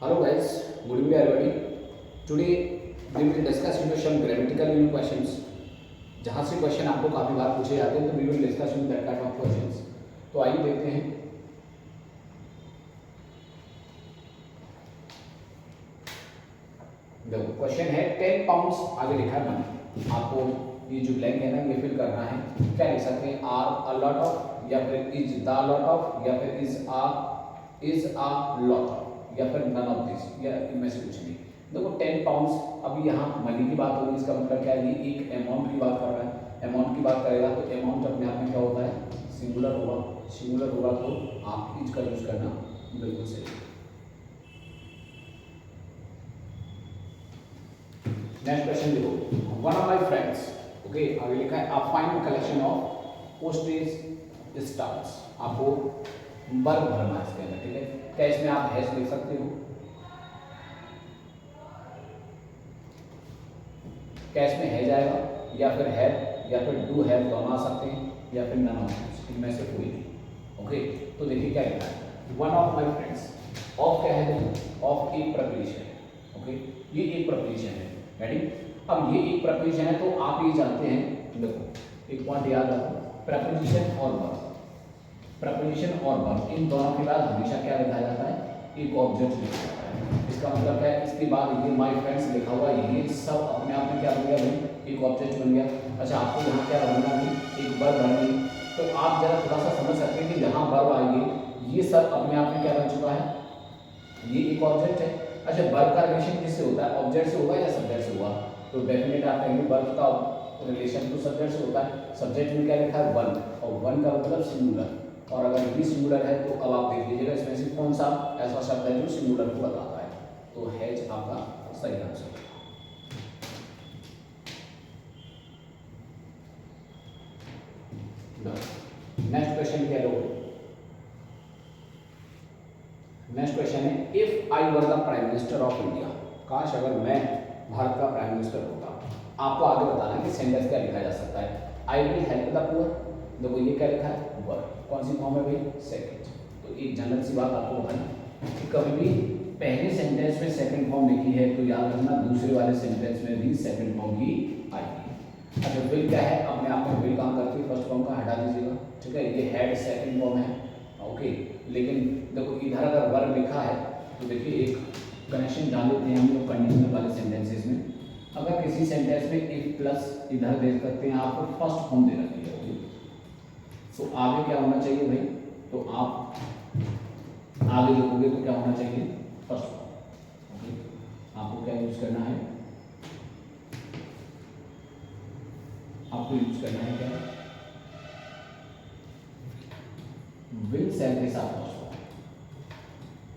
Hello guys, good evening everybody. Today we will discuss some grammatical questions. जहाँ से question आपको काफ़ी बार पूछे जाते हैं तो we will discuss that kind of questions. तो आइए देखते हैं. देखो क्वेश्चन है 10 पाउंड्स आगे लिखा है मनी. आपको ये जो ब्लैंक है ना ये फिल करना है. क्या लिख सकते हैं? आर अ लॉट ऑफ या फिर इज द लॉट ऑफ या फिर इज अ लॉट ऑफ या फिर नन ऑफ दिस या इनमें से कुछ नहीं. देखो 10 पाउंड्स, अभी यहाँ मनी की बात होगी, इसका मतलब क्या है? ये एक अमाउंट की बात कर रहा है. अमाउंट की बात करेगा तो अमाउंट अपने आप में क्या होता है? सिंगुलर होगा. सिंगुलर होगा तो आप इज का यूज करना बिल्कुल सही. नेक्स्ट क्वेश्चन देखो. One of my friends, okay आगे लिखा है आप find collection of postage stamps. आपको वर्ग भरना है इसके अंदर, ठीक है. क्या इसमें आप हैश लिख सकते हो? क्या इसमें है जाएगा या फिर है या फिर डू हैव दोनों आ सकते हैं या फिर नन ऑफ इनमें से कोई नहीं. ओके तो देखिए क्या लिखा है. One of my friends. Of क्या है? ऑफ एक प्रपोजिशन है. ओके ये एक प्रपोजिशन है. रेडी. अब ये एक प्रपोजिशन है तो आप ये जानते हैं. देखो एक पॉइंट याद रखो, प्रपोजिशन और वर्ब. प्रपोजिशन और वर्ब इन दोनों के बाद हमेशा क्या लिखा जाता है? एक ऑब्जेक्ट लिखा जाता है. इसका मतलब क्या है? इसके बाद ये माय फ्रेंड्स लिखा हुआ ये सब अपने आप में क्या बन गया भाई? एक ऑब्जेक्ट बन गया. अच्छा आपको यहाँ क्या बनना है? एक वर्ब बननी. तो आप जरा थोड़ा सा समझ सकते हैं कि जहाँ वर्ब आएंगे ये सब अपने आप में क्या बन चुका है? ये एक ऑब्जेक्ट है. अच्छा वर्ब का रिलेशन किससे होता है? ऑब्जेक्ट से होगा या सब्जेक्ट से होगा? तो डेफिनेट आप कहेंगे वर्ब का रिलेशन तो सब्जेक्ट से होता है. सब्जेक्ट में क्या लिखा है? वन. और वन का मतलब सिंगुलर. और अगर ये सिंगुलर है तो अब आप देख लीजिएगा इसमें से कौन सा ऐसा शब्द है जो सिंगुलर को बताता है. तो हैज आपका सही आंसर. नेक्स्ट क्वेश्चन क्या है? नेक्स्ट क्वेश्चन है if I were the prime minister of India. काश अगर मैं भारत का प्राइम मिनिस्टर होता. आपको आगे बताना है कि सेंटेंस क्या लिखा जा सकता है. I will help the poor. देखो ये क्या लिखा है? वर्ब. कौन सी फॉर्म है भाई? सेकंड. तो एक जनरल सी बात आपको बतानी कि कभी भी पहले सेंटेंस में सेकंड फॉर्म लिखी है तो याद रखना दूसरे वाले सेंटेंस में भी सेकंड फॉर्म ही आएगी. अच्छा विल क्या है? अपने आप में विल काम करती है. फर्स्ट फॉर्म का हटा दीजिएगा, ठीक है. ये हैड सेकंड फॉर्म है. ओके लेकिन देखो इधर अगर वर्ब लिखा है तो देखिए एक कनेक्शन डाल देते हैं हम लोग कंडीशनल वाले सेंटेंसेस में. अगर किसी सेंटेंस में इफ प्लस इधर देख सकते हैं आपको फर्स्ट फॉर्म दे रखी है तो आगे क्या होना चाहिए भाई? तो आप आगे लिखोगे तो क्या होना चाहिए? First form. ओके आपको क्या यूज करना है? आपको यूज करना है क्या? विल सेल के साथ फर्स्ट फॉर्म,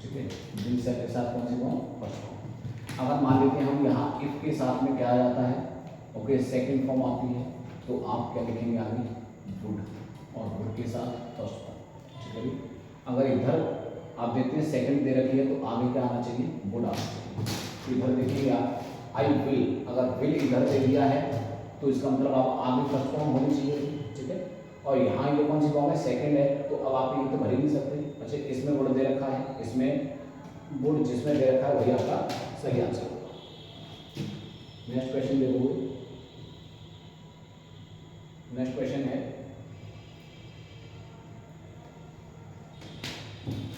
ठीक है. विल सेल के साथ कौन सी फॉर्म? First form. अगर मान लेते हैं हम यहाँ इफ के साथ में क्या आ जाता है? ओके सेकंड फॉर्म आती है तो आप क्या लिखेंगे आगे? वुड. और वुड के साथ फर्स्ट फॉर्म, ठीक है. अगर इधर आप देखते हैं सेकंड दे रखी है तो आगे क्या आना चाहिए? वुड आना चाहिए. इधर देखिए आप आई विल, अगर विल इधर दे दिया है तो इसका मतलब आप आगे फर्स्ट फॉर्म होनी चाहिए, ठीक है. और यहाँ ये कौन सी फॉर्म है? सेकंड है तो अब आप ये तो भर ही नहीं सकते. अच्छा इसमें वुड दे रखा है, इसमें वुड जिसमें दे रखा है वही आपका सही आंसर होगा. नेक्स्ट क्वेश्चन देखो. नेक्स्ट क्वेश्चन है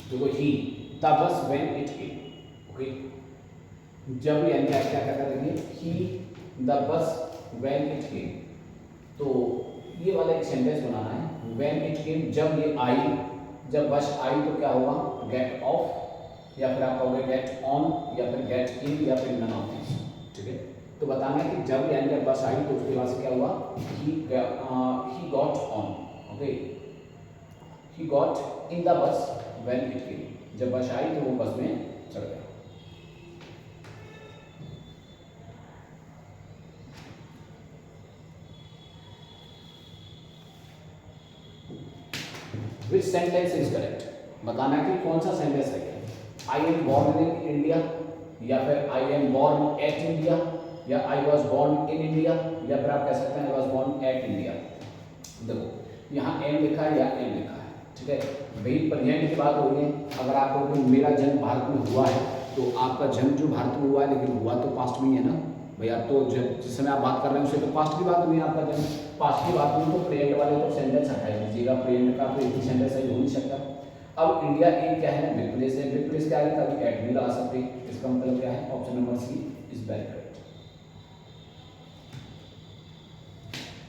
देखो he the bus when it came. Okay जब यानी क्या क्या करेंगे? He the bus when it came. तो ये वाला एक सेंटेंस बनाना है. व्हेन इट केम जब ये आई, जब बस आई तो क्या होगा? गेट ऑफ या फिर आप कहोगे गेट ऑन या फिर गेट इन या फिर नन ऑफ दिस, ठीक है. तो बताना है कि जब यानी जब बस आई तो उसके बाद से क्या हुआ? He got on. Okay he got in the bus when it केम. जब बस आई तो वो बस में चढ़ गया. Which sentence is correct? बताना है कि कौन सा सेंटेंस है. I am born in India या फिर I am born at India या I was born in India या फिर आप कह सकते हैं I was born at India. देखो यहाँ एम लिखा है या एम लिखा है, ठीक है. भाई प्रेजेंट की बात हो रही है. अगर आपको मेरा जन्म भारत में हुआ है तो आपका जन्म जो भारत में हुआ है, लेकिन हुआ तो पास्ट में ही है ना भाई। आप तो जब जिस समय आप बात कर रहे हैं उससे तो पास्ट की बात हुई है, आपका जन्म पास्ट की बात हुई, तो प्रेजेंट वाले तो सेंटेंस हटा दीजिएगा, प्रेजेंट का तो एक ही सेंटेंस सही हो नहीं सकता। अब इंडिया एक क्या है, बिग प्लेस है, बिग प्लेस क्या है, कभी एट भी लगा सकते हैं, इसका मतलब क्या है, option number C is very correct.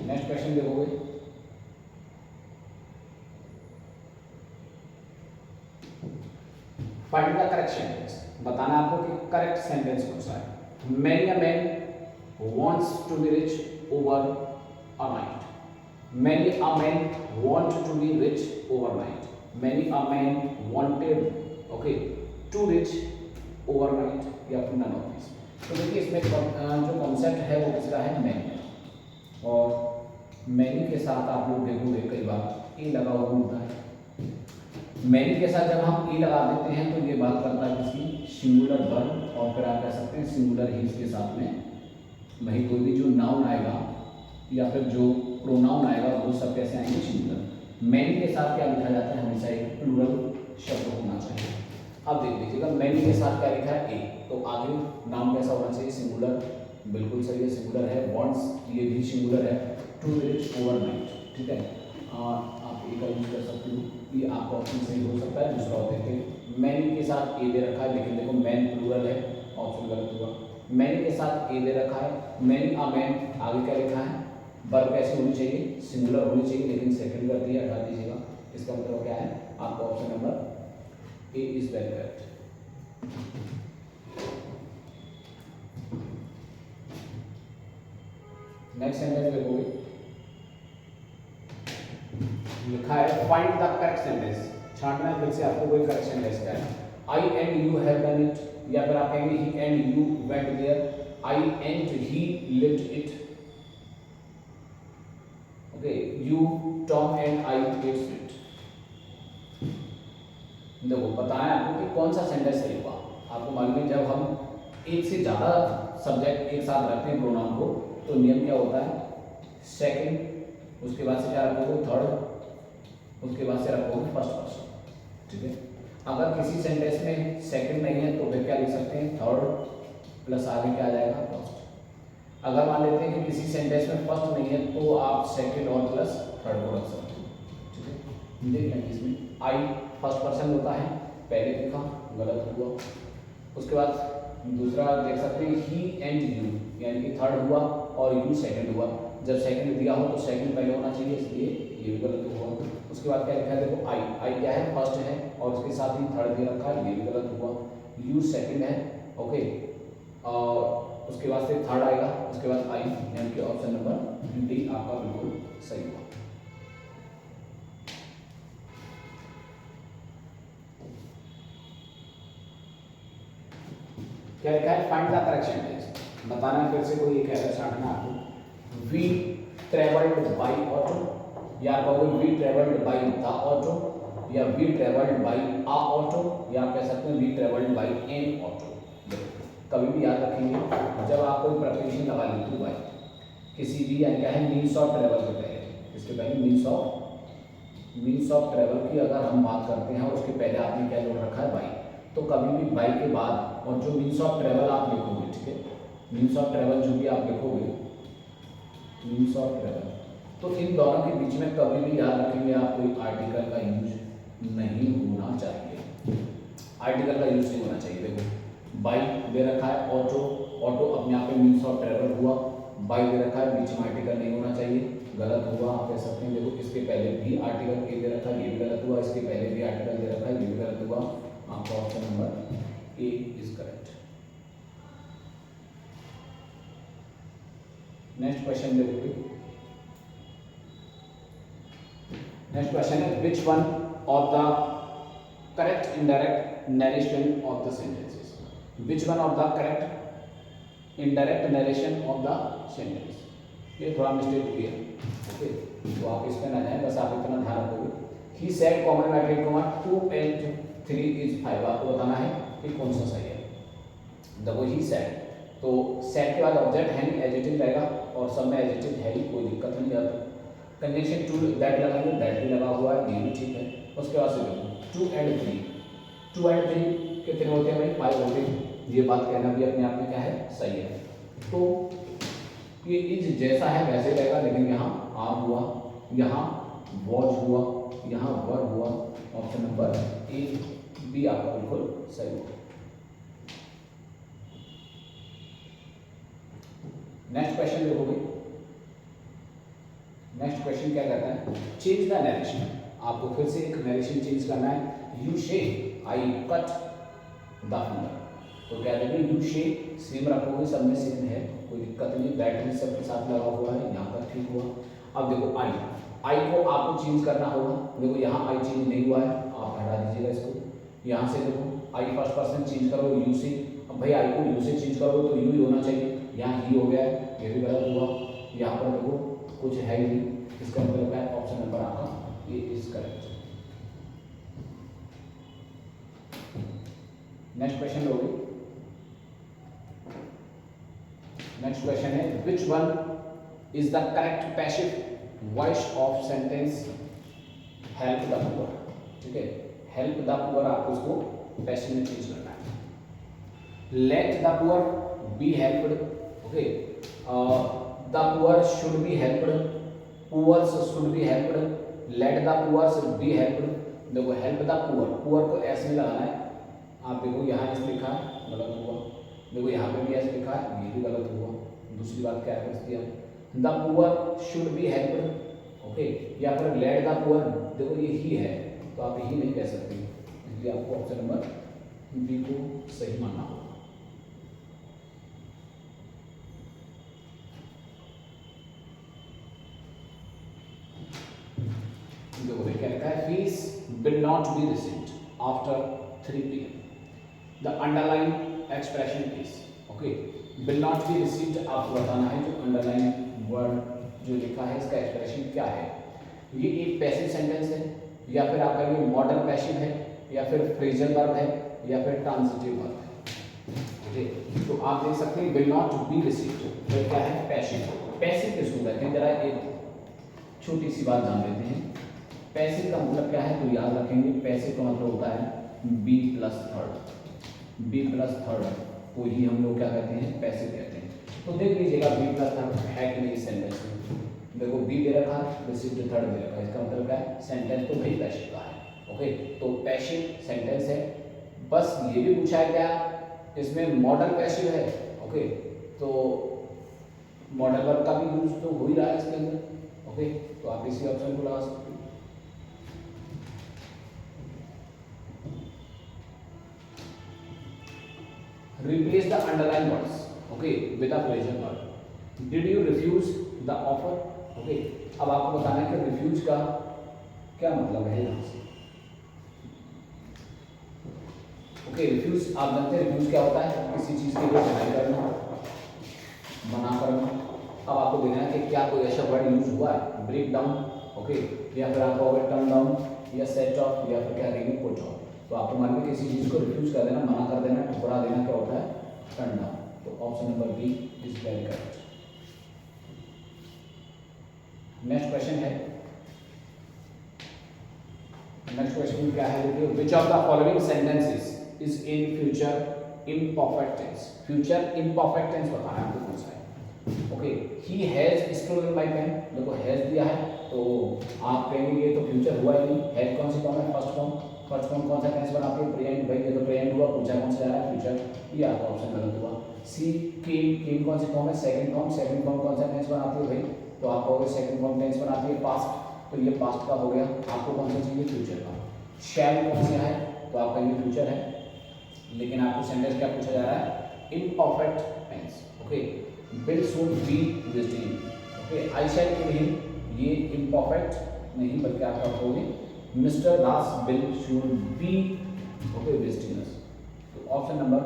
Next question देखोगे, फाइंड द करेक्ट सेंटेंस, बताना आपको कि करेक्ट सेंटेंस कौन सा है। Many a man wants to be rich overnight. Many a man want to be rich overnight. Many a man wanted, okay, to rich overnight या फिर none of these। तो देखिए इसमें जो कॉन्सेप्ट है वो किसका है, मैनी, और मैनी के साथ आप लोग देखोगे कई बार ए लगा हुआ होता है। मैनी के साथ जब हम ए लगा देते हैं तो ये बात करता है किसी सिंगुलर वर्ब, और फिर आप कह सकते हैं सिंगुलर ही इसके साथ में वही कोई भी जो नाउन आएगा या फिर जो प्रोनाउन आएगा वो सब कैसे आएंगे, सिंगुलर। मैनी के साथ क्या लिखा जाता है, हमेशा एक प्लूरल शब्द होना चाहिए। अब देख लीजिएगा मैनी के साथ क्या लिखा है, ए, तो आगे नाउन कैसा होना चाहिए, सिंगुलर, बिल्कुल सही है, सिंगुलर है। वॉन्ट्स ये भी सिंगुलर है। टू रिच ओवरनाइट, ठीक है, आप ए का यूज कर सकते हो, ये आपका ऑप्शन सही हो सकता है। दूसरा देखते हैं, मैनी के साथ ए दे रखा है, लेकिन देखो मैन प्लूरल है, ऑप्शन गलत हुआ। मैनी के साथ ए दे रखा है, मैनी अ मैन, आगे क्या लिखा है, वर्ब कैसे होनी चाहिए, सिंगुलर होनी चाहिए, लेकिन सेकंड कर दिया, हटा दीजिएगा। इसका मतलब क्या है, आपका option number A is very correct. Next sentence देखोगे, लिखा है फाइंड द करेक्ट सेंटेंस, छांटना है फिर से आपको कोई करेक्ट सेंटेंस क्या है। I and you have done it, या फिर आप कहेंगे he and you went there, I and he lived it, okay, you Tom and I it's it. देखो बताएं आपको कि कौन सा सेंटेंस सही हुआ। आपको मालूम है जब हम एक से ज़्यादा सब्जेक्ट एक साथ रखते हैं प्रोनाउन को, तो नियम क्या होता है, सेकंड, उसके बाद से क्या रखोगे, थर्ड, उसके बाद से रखोगे फर्स्ट पर्सन, ठीक है। अगर किसी सेंटेंस में सेकंड नहीं है तो फिर क्या लिख सकते हैं, थर्ड प्लस आगे क्या आ जाएगा, फर्स्ट। अगर मान लेते हैं कि किसी सेंटेंस में फर्स्ट नहीं है तो आप सेकंड और प्लस थर्ड को रख सकते हो, ठीक है। देख लेंगे इसमें आई फर्स्ट पर्सन होता है, पहले लिखा गलत हुआ। उसके बाद दूसरा देख सकते हैं ही एंड यू, यानी कि थर्ड हुआ और यू सेकंड हुआ। जब सेकंड दिया हो तो सेकंड पहले होना चाहिए, इसलिए ये भी गलत हुआ। उसके बाद क्या लिखा है, देखो आई, आई क्या है, फर्स्ट है, और उसके साथ ही थर्ड दे रखा है, ये भी गलत हुआ। यू सेकंड है, ओके, और उसके बाद से थर्ड आएगा, उसके बाद आई, यानी कि ऑप्शन नंबर डी आपका बिल्कुल सही हुआ। क्या लिखा है, फाइंड द करेक्ट सेंटेंस, बताना फिर से कोई एक एरर छांटना आपको। वी ट्रेवल्ड बाय ऑटो, या कहोगे we travelled by the auto, या we travelled by a auto, या कह सकते हैं we travelled by an auto. कभी भी याद रखेंगे जब आप कोई प्रपोजिशन लगा लेते हो बाय किसी भी, यानी क्या है, मीन्स ऑफ ट्रेवल के पहले, इसके पहले मीन्स ऑफ ट्रेवल की अगर हम बात करते हैं और उसके पहले आपने क्या जोड़ रखा है, बाई, तो कभी भी बाई के बाद और जो मीन्स ऑफ ट्रेवल आप लिखोगे, ठीक है, मीन्स ऑफ ट्रेवल जो भी आप लिखोगे, मीन्स ऑफ ट्रेवल, तो इन दोनों के बीच में कभी भी याद रखेंगे आप कोई आर्टिकल का यूज नहीं होना चाहिए, आर्टिकल का यूज नहीं होना चाहिए। देखो बाई दे रखा है, ऑटो, ऑटो अपने आप में मीन्स ऑफ ट्रेवल हुआ, बाई दे रखा है, बीच में आर्टिकल नहीं होना चाहिए, गलत हुआ, आप कह सकते हैं। देखो इसके पहले भी आर्टिकल ए दे रखा है, ये भी गलत हुआ, इसके पहले भी आर्टिकल दे रखा है, ये भी गलत हुआ। आपका option number A is correct. Next question देखोगे, नेक्स्ट क्वेश्चन है which one of the correct indirect narration of the sentences, which one of the correct indirect narration of the sentence. ये थोड़ा मिस्टेक हुई है, ओके, तो आप इस पर ना जाए, बस आप इतना ध्यान रखोगे। He said common bracket comma 2 and 3 is 5, आपको बताना है कि कौन सा सही है। देखो ही सेड, तो सेड के बाद ऑब्जेक्ट है नहीं, एडजेक्टिव रहेगा, और सब में एडजेक्टिव है ही, कोई दिक्कत नहीं आता। कंजंक्शन टू दैट लगाएंगे, दैट भी लगा हुआ है, ये भी ठीक है। उसके बाद से देखो 2 and 3, 2 and 3 कितने होते हैं भाई, 5 होते हैं। ये बात कहना भी अपने आप में क्या है, सही है। तो ये इज जैसा है वैसे रहेगा, लेकिन यहाँ आर हुआ, यहाँ वॉच हुआ, यहाँ वर हुआ। ऑप्शन नंबर ए बी आपका बिल्कुल सही होगा। नेक्स्ट क्वेश्चन देखोगे। नेक्स्ट क्वेश्चन क्या कहता है, चेंज द नरेशन। आपको फिर से एक नरेशन चेंज करना है। यू शे आई कट द फिंगर। तो क्या करेंगे, यू शे सेम रखोगे, सब में सेम है, कोई दिक्कत नहीं। दैट मीन सबके साथ लगा हुआ है, यहाँ तक ठीक हुआ। अब देखो आई को आपको चेंज करना होगा। देखो यहाँ आई चेंज नहीं हुआ है, आप हटा दीजिएगा इसको। यहाँ से देखो आई फर्स्ट पर्सन चेंज करो यू से। अब भाई आई को यू से चेंज करो तो यू ही होना चाहिए, यहाँ ही हो गया है, ये भी गलत हुआ। यहाँ पर देखो कुछ है ही नहीं, इसका मतलब है ऑप्शन नंबर आपका ये इज करेक्ट। नेक्स्ट क्वेश्चन लोगे। नेक्स्ट क्वेश्चन है which one is the correct passive voice of sentence help the poor. ठीक है, हेल्प द पुअर आपको उसको पैसिव में चेंज करना है। Let the poor be helped. Okay, the poor should be helped, poors should be helped, let the poors be helped. देखो help the poor, poor को ऐसे में लगाना है। आप देखो यहाँ ऐसे लिखा है, गलत हुआ। देखो यहाँ पे भी ऐसे लिखा है, ये भी गलत हुआ। दूसरी बात क्या है दिया, the poor should be helped. Okay, या फिर लेट द पुअर, देखो ये ही है तो आप ही नहीं कह सकते, इसलिए आपको ऑप्शन नंबर बी को सही मानना होगा। देखो क्या लिखा है, fees will not be received after 3 PM। The underline expression is, okay, will not be received आपको बताना है। जो अंडरलाइन वर्ड जो लिखा है इसका एक्सप्रेशन क्या है। ये एक पैसिव सेंटेंस है, या फिर आपका ये मॉडर्न पैसिव है, या फिर फ्रेजल वर्ब है, या फिर ट्रांजिटिव वर्ब है। ओके, तो आप देख सकते हैं विल नॉट बी रिसीव्ड, तो क्या है, पैसिव। पैसिव किसको कहते हैं, जरा एक छोटी सी बात जान लेते हैं। पैसिव का मतलब क्या है, तो याद रखेंगे पैसिव का मतलब होता है B plus third. B plus third को ही हम लोग क्या कहते हैं, पैसिव कहते हैं। तो देख लीजिएगा बी प्लस थर्ड है कि नहीं सेंटेंस में। देखो बी दे रखा है, रिसीव्ड थर्ड दे रखा है, इसका मतलब क्या है, सेंटेंस तो भाई पैसिव का है। ओके, तो पैसिव सेंटेंस है। बस ये भी पूछा गया इसमें मॉडल पैसिव है। ओके, तो मॉडल वर्ब का भी यूज तो हो ही रहा है इसके अंदर। ओके, तो आप इसी ऑप्शन को लगा सकते हैं। Replace the underlined words, okay, with a phrasal verb. Did you refuse the offer? Okay, अब आपको बताना है कि refuse का क्या मतलब है यहाँ से। Okay, refuse आप जानते हैं refuse क्या होता है, किसी चीज के लिए मना करना, मना करना। अब आपको देखना है कि क्या कोई ऐसा वर्ड यूज हुआ है, ब्रेक डाउन, ओके, या फिर आपको अगर टर्न डाउन या सेट ऑफ, या फिर क्या कहेंगे पुट ऑफ। तो आपको मान लो किसी चीज को रिफ्यूज कर देना, मना कर देना, ठुकरा देना, क्या होता है, टर्न डाउन। तो option number B is very correct. Next question है, नेक्स्ट क्वेश्चन क्या है, देखिए which of the following sentences is in future imperfect tense. Future imperfect tense बताना है आपको कौन सा है। Okay, he has stolen my pen. देखो हैज दिया है तो आप कहेंगे ये तो फ्यूचर हुआ ही नहीं। हैज कौन सी फॉर्म है, फर्स्ट फॉर्म। फर्स्ट फॉर्म कौन सा टेंस बनाती है, प्रेजेंट। भाई ये तो प्रेजेंट हुआ, पूछा कौन सा जा रहा है, फ्यूचर। ये आपका ऑप्शन गलत हुआ। सी केम कौन सी फॉर्म है, सेकंड फॉर्म। सेकंड फॉर्म कौन सा टेंस बनाती है भाई, तो आप कहोगे सेकंड फॉर्म टेंस बनाती है पास्ट, तो ये पास्ट का हो गया। आपको कौन सा चाहिए, फ्यूचर का। शैल कौन सा है, तो आप कहेंगे फ्यूचर है, लेकिन आपको सेंटेंस क्या पूछा जा रहा है, imperfect tense. Okay, will soon be visiting. Okay, I shall kill him, ये इम्परफेक्ट नहीं बल्कि आपका कहोगे mister Das will should be, okay, visiting us. तो ऑप्शन नंबर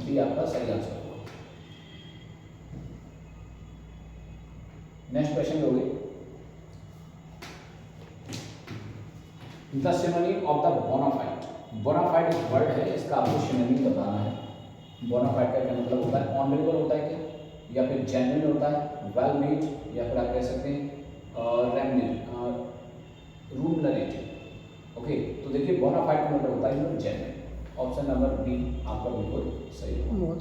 बी आपका सही आंसर होगा। नेक्स्ट क्वेश्चन लोगे, the synonym of the bona fide. Bona fide एक वर्ड है, इसका आपको सिनोनिम बताना है। बोनाफाइड का क्या मतलब होता है, ऑनरेबल होता है क्या, या फिर जेन्युइन होता है, वेल मेड, या फिर आप कह सकते हैं रूमनरेटिव। ओके, तो देखिए बोनाफाइड का मतलब होता है जेन्युइन। ऑप्शन नंबर बी आपका बिल्कुल सही होगा।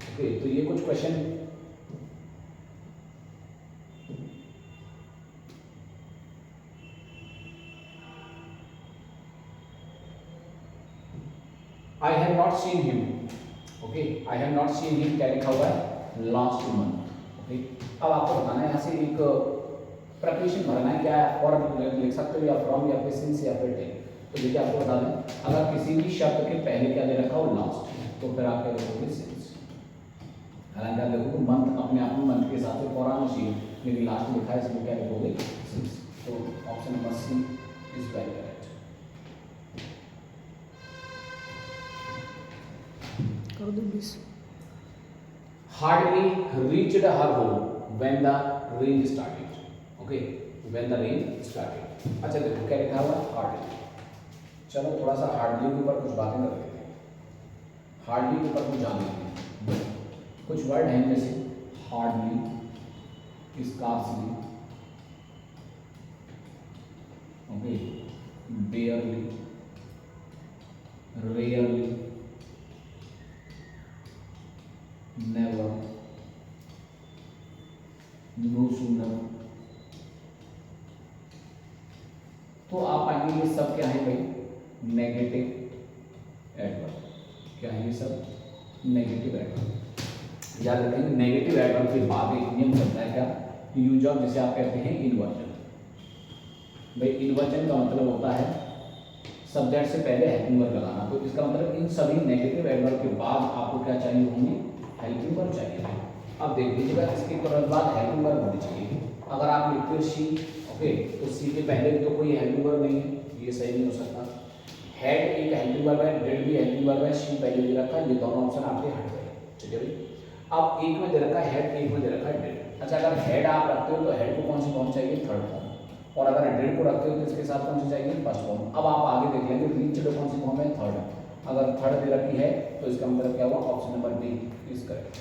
ओके, तो ये कुछ question I have not seen him. Okay, I have not seen him क्या लिखा हुआ है, लास्ट मंथ। ओके, अब आपको बताना है यहाँ से एक प्रपोजिशन भरना है, क्या है और लिख सकते हो या फ्रॉम या फिर सिंस या फिर टेक। तो देखिए आपको बता दें, अगर किसी भी शब्द के पहले क्या दे रखा हो लास्ट, तो फिर आप क्या लिखोगे सिंस। हालांकि आप देखो मंथ अपने आप में मंथ के हिसाब से पुराना चाहिए, लेकिन लास्ट में लिखा है इसलिए क्या लिखोगे सिंस। तो option number C is very correct. Hardly reached her home when the rain started. Okay, when the rain started. अच्छा देखो क्या लिखा हुआ है hardly। चलो थोड़ा सा हार्डली के ऊपर कुछ बातें कर लेते हैं, हार्डली के ऊपर कुछ जान लेते हैं। कुछ वर्ड हैं जैसे hardly, scarcely, okay, barely, rarely, never, no sooner. तो आप पाएंगे ये सब क्या है भाई, नेगेटिव एडवर्ब। क्या है ये सब, नेगेटिव एडवर्ब। याद रखेंगे नेगेटिव एडवर्ब के बाद एक नियम बनता है क्या, यूज ऑफ, जिसे आप कहते हैं इन्वर्जन। भाई इन्वर्जन का मतलब होता है सब्जेक्ट से पहले हेल्पिंग वर्ब लगाना। तो इसका मतलब इन सभी नेगेटिव एडवर्ब के बाद आपको क्या चाहिए होंगे, हेल्पिंग वर्ब चाहिए। अब देख लीजिएगा इसके तुरंत बाद हेल्पिंग वर्ब होनी चाहिए। अगर आप लिखते हो शी, ओके, तो सी के पहले तो कोई हेल्पिंग वर्ब नहीं है, ये सही नहीं हो सकता। हेड एक हेल्पिंग वर्ब है, डिड भी हेल्पिंग वर्ब है, शी पहले दे रखा है, ये दोनों ऑप्शन आपके हट गए। ठीक है भाई, अब एक में दे रखा है हेड, एक में दे रखा है डिड। अच्छा, अगर हेड आप रखते हो तो हेड को कौन सी फॉर्म चाहिए, थर्ड फॉर्म, और अगर डिड को रखते हो तो इसके साथ कौन सी चाहिए, फर्स्ट फॉर्म। अब आप आगे देख लेंगे रीच्ड कौन सी फॉर्म है, थर्ड। अगर थर्ड दे रखी है तो इसका मतलब क्या हुआ, option number B is correct.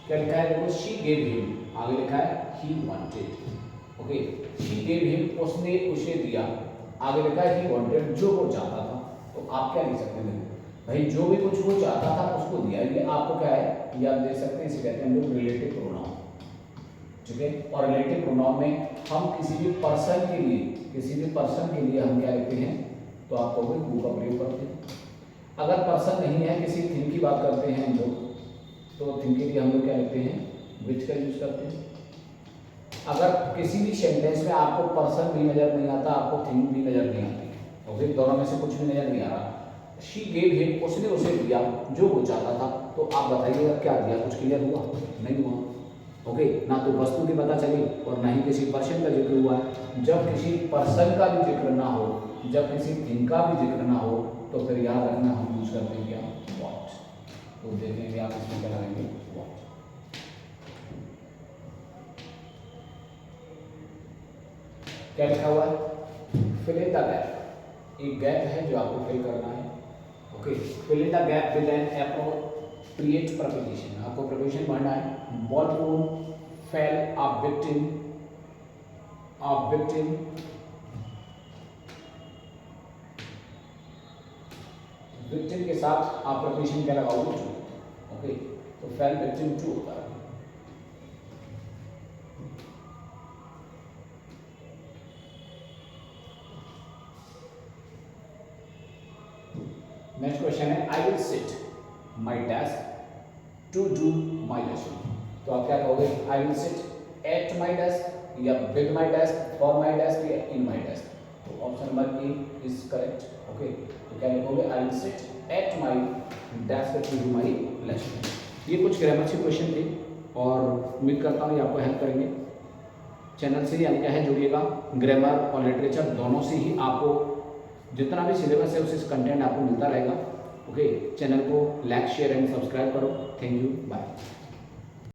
क्या लिखा है देखो, शी गेव हिम, आगे लिखा है he wanted. Okay, she gave him, उसने उसे दिया, आगे लिखा है ही वांटेड, जो वो चाहता था। तो आप क्या लिख सकते हैं भाई, जो भी कुछ वो चाहता था उसको दिया। ये आपको क्या है, ये आप देख सकते हैं, इसे कहते हैं हम लोग रिलेटिव प्रोनाउन। ठीक है, और रिलेटिव प्रोनाउन में हम किसी भी पर्सन के लिए, किसी भी पर्सन के लिए हम क्या लिखते हैं, तो आप कहोगे हु का प्रयोग करते हैं। अगर पर्सन नहीं है, किसी थिंग की बात करते हैं हम लोग, तो थिंग के लिए हम लोग क्या लिखते हैं, विच का यूज करते हैं। अगर किसी भी सेंटेंस में आपको पर्सन भी नजर नहीं आता, आपको थिंग भी नजर नहीं आती, और फिर दोनों में से कुछ भी नजर नहीं आ रहा, शी गेव हिम, उसने उसे दिया जो वो चाहता था, तो आप बताइएगा क्या दिया, कुछ क्लियर हुआ, नहीं हुआ। ओके, ना तो वस्तु की पता चली और ना ही किसी पर्सन का जिक्र हुआ है। जब किसी पर्सन का भी जिक्र ना हो, जब किसी थिंग का भी जिक्र ना हो, तो फिर याद रखना हम यूज करते हैं क्या, व्हाट। तो देखेंगे आप इसमें क्या लगाएंगे, व्हाट। क्या लिखा हुआ है, फिल इन द गैप। एक गैप है जो आपको फिल करना है। Okay, fill in the gap with an appropriate preposition. आपको प्रपोजिशन पढ़ना है, ballpoon fell a victim, a victim, victim के साथ आप प्रपोजिशन क्या लगाओगे, टू। ओके, तो फेल विक्टिम टू होता है। नेक्स्ट क्वेश्चन है, I will sit my desk to do my lesson. तो आप क्या कहोगे, I will sit at my desk या with my desk, for my desk या इन माई डेस्क। तो option number A is correct. Okay, तो क्या लिखोगे, I will sit at my desk to do my lesson. ये कुछ grammar से question थे और उम्मीद करता हूँ ये आपको हेल्प करेंगे। चैनल से ही हम क्या है जुड़िएगा, ग्रामर और लिटरेचर दोनों से ही आपको जितना भी सिलेबस है उसे कंटेंट आपको मिलता रहेगा। ओके, चैनल को लाइक शेयर एंड सब्सक्राइब करो। Thank you, bye.